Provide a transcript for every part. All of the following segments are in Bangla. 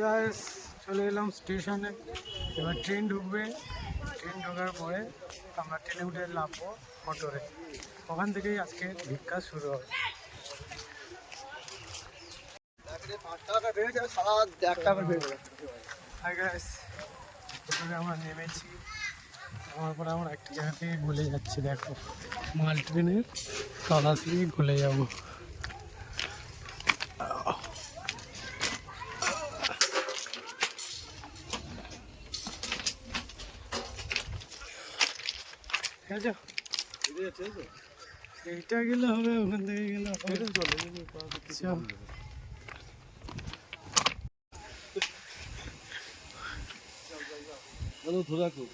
গাইস চলে এলাম স্টেশনে। এবার ট্রেন ঢুকবে, ট্রেন ঢোকার পরে আমরা ট্রেনে উঠে নামবো মোটরে। ওখান থেকেই আজকে ভিক্ষা শুরু হবে। হাই গাইস, মোটরে আমরা নেমেছি। আমার পরে আমরা একটা জায়গা থেকে গলে যাচ্ছি। দেখো, মাল ট্রেনের তলা থেকে গলে যাবো। এইটা গেলে হবে, ওখান থেকে গেলে হবে। ধরে রাখো,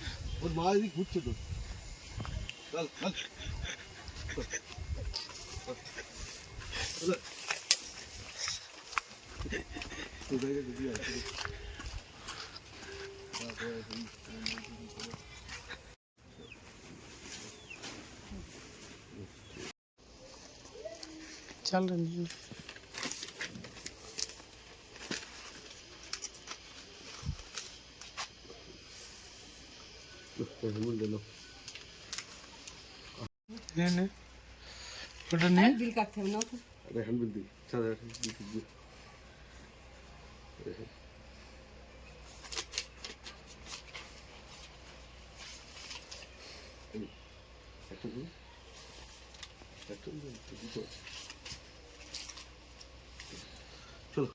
ওর মা এদিকে ঘুরছে তো। চল चल रही है। नहीं ওটা নেই, বিল কাটতে হবে না তো। রেহান বিল দি সাদা দি চলো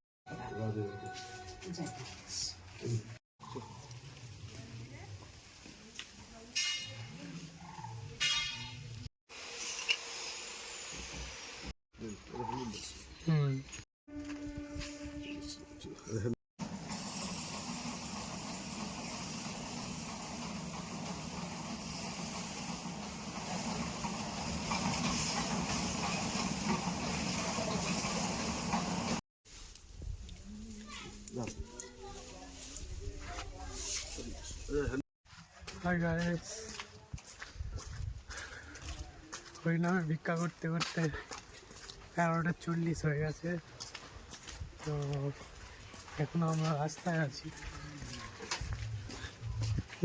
হাই গাইস, হরিনামে ভিক্ষা করতে করতে 11:40 হয়ে গেছে। তো এখন আমরা রাস্তায় আছি,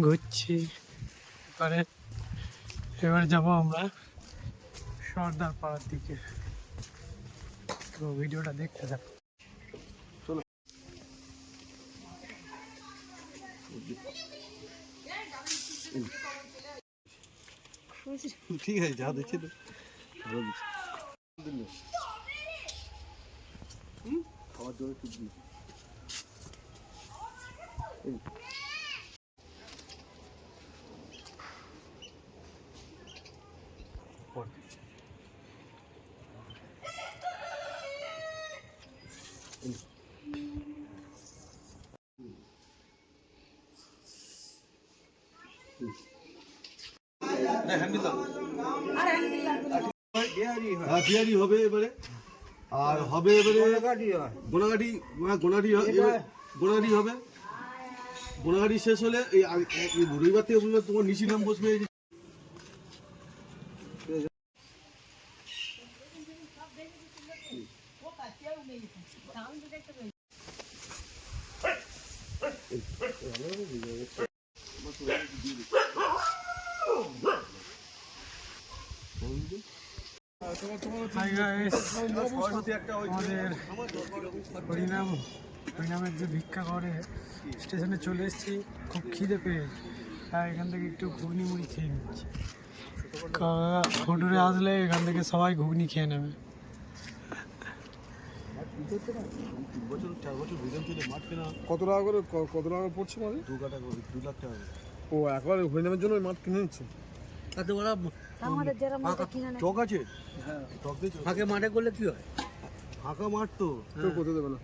ঘুরছি। এবার যাবো আমরা সর্দার পাড়ার দিকে। তো ভিডিওটা দেখতে থাকো। ঠিক আছে, যা দিচ্ছে তো ভালো দিচ্ছে। খাওয়ার জন্য ঠিক দিই। বিহারি হবে এবারে, আর হবে এবারে গোনাগাটি। গোনাগাটি হবে। গোনাগাটি শেষ হলে এই রবিবার থেকে বললে তোমার নিশি নাম বসবে। হাই গাইস, আমাদের হরিনামের যে ভিক্ষা করে স্টেশনে চলে এসেছি। খুব খিদে পেয়ে, আর এখান থেকে একটু ঘুগনি মুড়ি খেয়ে নিচ্ছি। হোটেলে আসলে এখান থেকে সবাই ঘুগনি খেয়ে নেবে। কত টাকা করে পড়ছে মানে? 2 লাখ টাকা। ও একবার হরিনামের জন্য মাঠ কিনে নিচ্ছে। আমাদের যারা মাঠে কিনে নেয়। চক আছে, হ্যাঁ চক দিয়ে ফাঁকে মাঠে করলে কি হয়? ফাঁকা মাঠ তো কেউ করতে দেবে না।